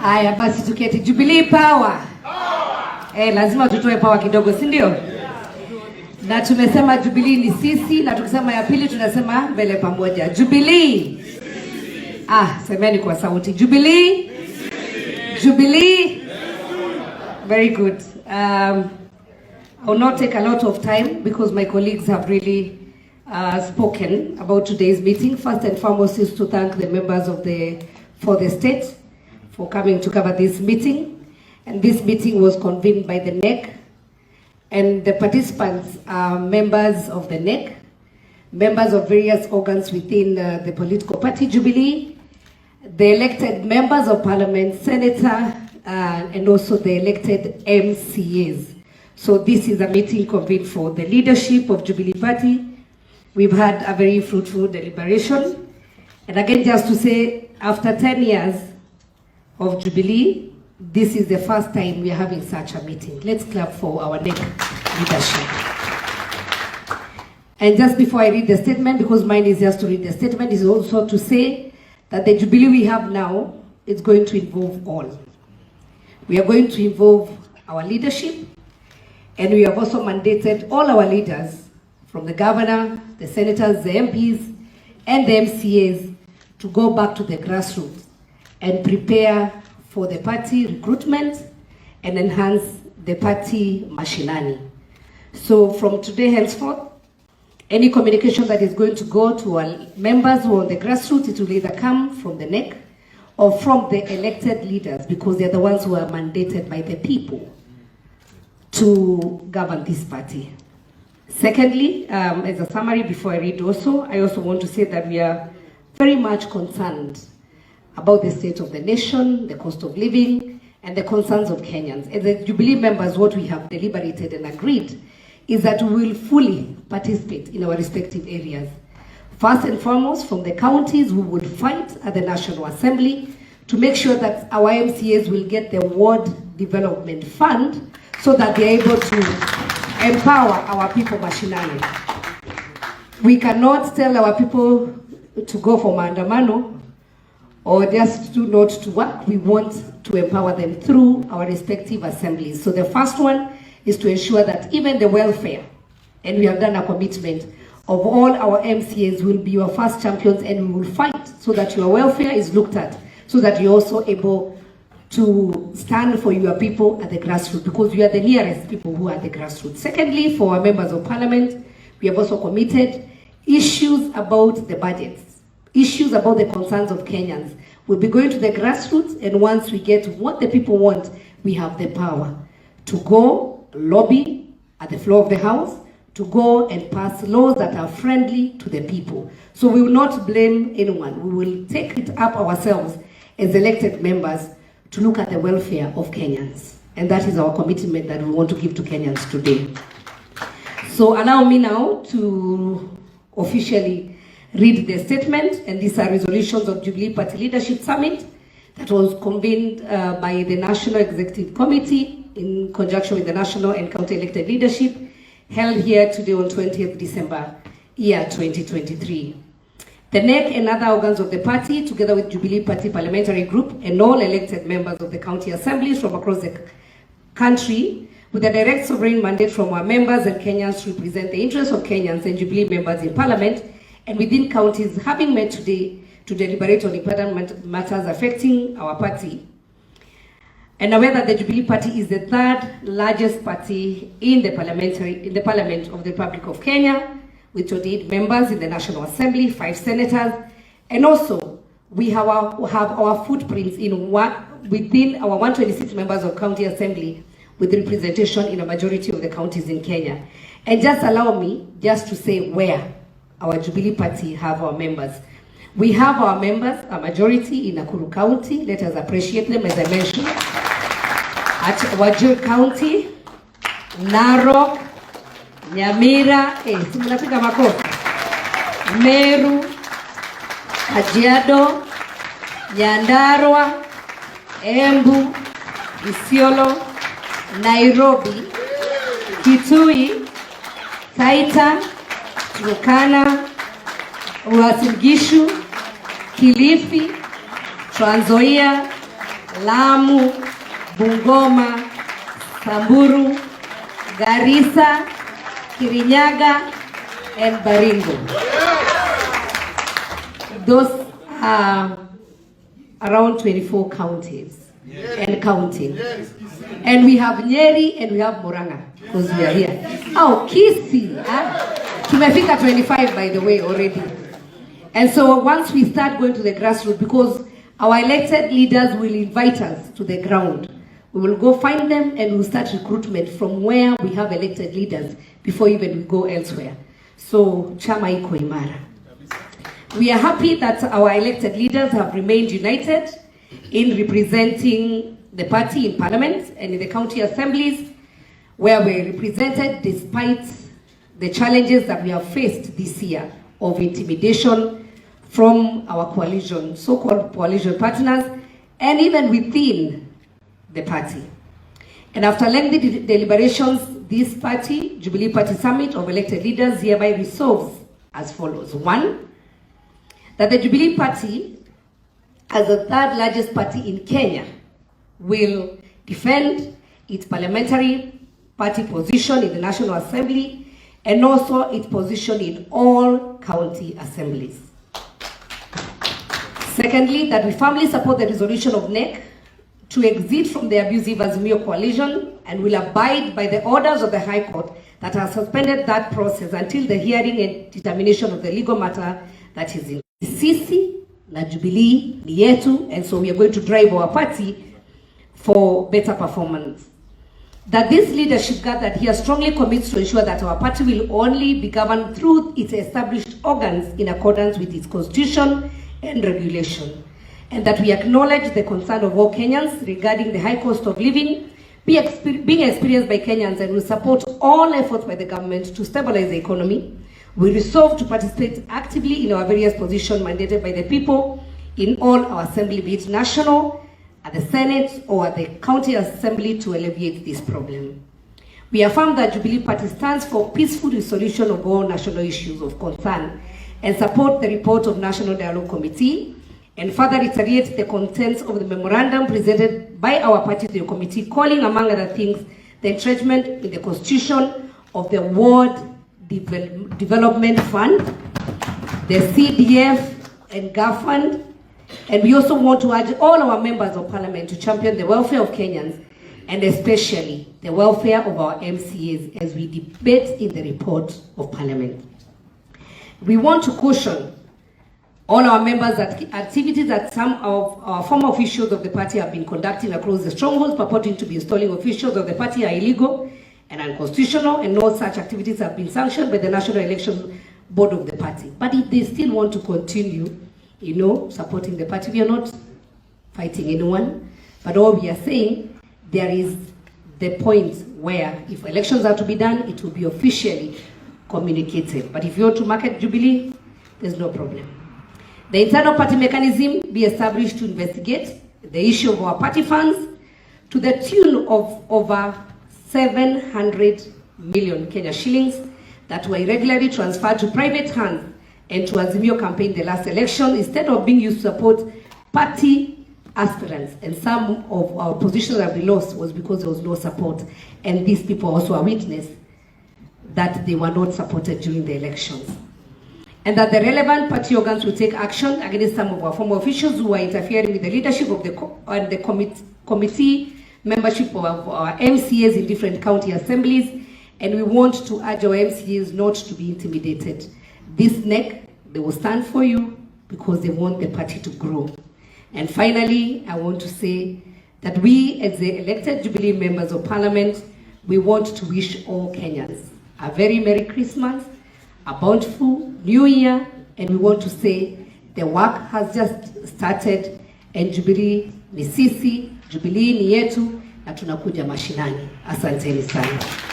Haya basi tuketi. Jubilee power. Lazima tutoe power kidogo, si ndio? Na tumesema Jubilee ni sisi, na tukisema ya pili tunasema mbele pamoja. Jubilee. Semeni kwa sauti. Jubilee. Jubilee. Very good. I will not take a lot of time because my colleagues have really spoken about today's meeting. First and foremost is to thank the members of the state for coming to cover this meeting. And this meeting was convened by the NEC, and the participants are members of the NEC, members of various organs within the political party Jubilee, the elected members of parliament, senator, and also the elected MCAs. So this is a meeting convened for the leadership of Jubilee Party. We've had a very fruitful deliberation. And again, just to say, after 10 years of Jubilee, this is the first time we are having such a meeting. Let's clap for our NEC leadership. And just before I read the statement, because mine is just to read the statement, is also to say that the Jubilee we have now is going to involve all. We are going to involve our leadership, and we have also mandated all our leaders, from the governor, the senators, the MPs, and the MCAs, to go back to the grassroots and prepare for the party recruitment and enhance the party mashinani. So from today henceforth, any communication that is going to go to our members who are on the grassroots, it will either come from the NEC or from the elected leaders, because they're the ones who are mandated by the people to govern this party. Secondly, as a summary before I read also, I also want to say that we are very much concerned about the state of the nation, the cost of living, and the concerns of Kenyans. As the Jubilee members, what we have deliberated and agreed is that we will fully participate in our respective areas. First and foremost, from the counties, we will fight at the National Assembly to make sure that our MCAs will get the Ward Development Fund so that they're able to empower our people mashinani. We cannot tell our people to go for maandamano or just not to work. We want to empower them through our respective assemblies. So the first one is to ensure that even the welfare, and we have done a commitment of all our MCAs will be your first champions, and we will fight so that your welfare is looked at, so that you're also able to stand for your people at the grassroots, because you are the nearest people who are at the grassroots. Secondly, for our members of parliament, we have also committed issues about the budgets, issues about the concerns of Kenyans. We'll be going to the grassroots, and once we get what the people want, we have the power to go lobby at the floor of the house, to go and pass laws that are friendly to the people. So we will not blame anyone. We will take it up ourselves as elected members to look at the welfare of Kenyans. And that is our commitment that we want to give to Kenyans today. So allow me now to officially read the statement, and these are resolutions of Jubilee Party Leadership Summit that was convened by the National Executive Committee in conjunction with the national and county elected leadership, held here today on 20th December, year 2023. The NEC and other organs of the party, together with Jubilee Party Parliamentary Group and all elected members of the county assemblies from across the country, with a direct sovereign mandate from our members and Kenyans to represent the interests of Kenyans and Jubilee members in Parliament and within counties, having met today to deliberate on important matters affecting our party. And aware that the Jubilee Party is the third largest party in the Parliament of the Republic of Kenya, with 28 members in the National Assembly, 5 senators, and also we have our footprints within our 126 members of county assembly, with representation in a majority of the counties in Kenya. And just allow me just to say where our Jubilee Party have our members. We have our members, a majority in Nakuru County. Let us appreciate them, as I mentioned. At Wajir County, Narok, Nyamira, mnapiga makofi, Meru, Kajiado, Nyandarua, Embu, Isiolo, Nairobi, Kitui, Taita, Turkana, Uasin Gishu, Kilifi, Trans Nzoia, Lamu, Bungoma, Samburu, Garissa, Kirinyaga, and Baringo. Those are around 24 counties and counting. And we have Nyeri and we have Murang'a because we are here. Oh, Kisii. Tumefika 25 by the way already. And so once we start going to the grassroots, because our elected leaders will invite us to the ground, we will go find them and we'll start recruitment from where we have elected leaders before even we go elsewhere. So chama iko imara. We are happy that our elected leaders have remained united in representing the party in parliament and in the county assemblies, where we're represented despite the challenges that we have faced this year of intimidation from our coalition, so-called coalition partners, and even within the party. And after lengthy deliberations, this party, Jubilee Party Summit of elected leaders, hereby resolves as follows. 1, that the Jubilee Party, as the third largest party in Kenya, will defend its parliamentary party position in the National Assembly and also its position in all county assemblies. Secondly, that we firmly support the resolution of NEC to exit from the abusive Azimio coalition and will abide by the orders of the High Court that has suspended that process until the hearing and determination of the legal matter that is in. Sisi na Jubilee ni yetu, and so we are going to drive our party for better performance. That this leadership gathered here strongly commits to ensure that our party will only be governed through its established organs in accordance with its constitution and regulation, and that we acknowledge the concern of all Kenyans regarding the high cost of living being experienced by Kenyans, and will support all efforts by the government to stabilize the economy. We resolve to participate actively in our various positions mandated by the people in all our assembly, be it national, at the Senate, or at the county assembly, to alleviate this problem. We affirm that Jubilee Party stands for peaceful resolution of all national issues of concern and support the report of National Dialogue Committee, and further reiterate the contents of the memorandum presented by our party to the committee, calling, among other things, the entrenchment in the constitution of the Ward Development Fund, the CDF and GAF Fund. And we also want to urge all our members of parliament to champion the welfare of Kenyans, and especially the welfare of our MCAs as we debate in the report of parliament. We want to caution all our members that activities that some of our former officials of the party have been conducting across the strongholds purporting to be installing officials of the party are illegal and unconstitutional, and no such activities have been sanctioned by the National Election Board of the party. But if they still want to continue, supporting the party, we are not fighting anyone, but all we are saying, there is the point where if elections are to be done, it will be officially communicated. But if you want to market Jubilee, there's no problem. The internal party mechanism be established to investigate the issue of our party funds to the tune of over 700 million Kenya shillings that were irregularly transferred to private hands and to Azimio campaign the last election, instead of being used to support party aspirants. And some of our positions that we lost was because there was no support. And these people also are witness that they were not supported during the elections. And that the relevant party organs will take action against some of our former officials who are interfering with the leadership of the committee membership of our MCAs in different county assemblies. And we want to urge our MCAs not to be intimidated. This NEC, they will stand for you because they want the party to grow. And finally, I want to say that we, as the elected Jubilee members of Parliament, we want to wish all Kenyans a very Merry Christmas, a bountiful New Year, and we want to say the work has just started, and Jubilee ni sisi, Jubilee ni yetu, na tunakuja mashinani. Asanteni sana.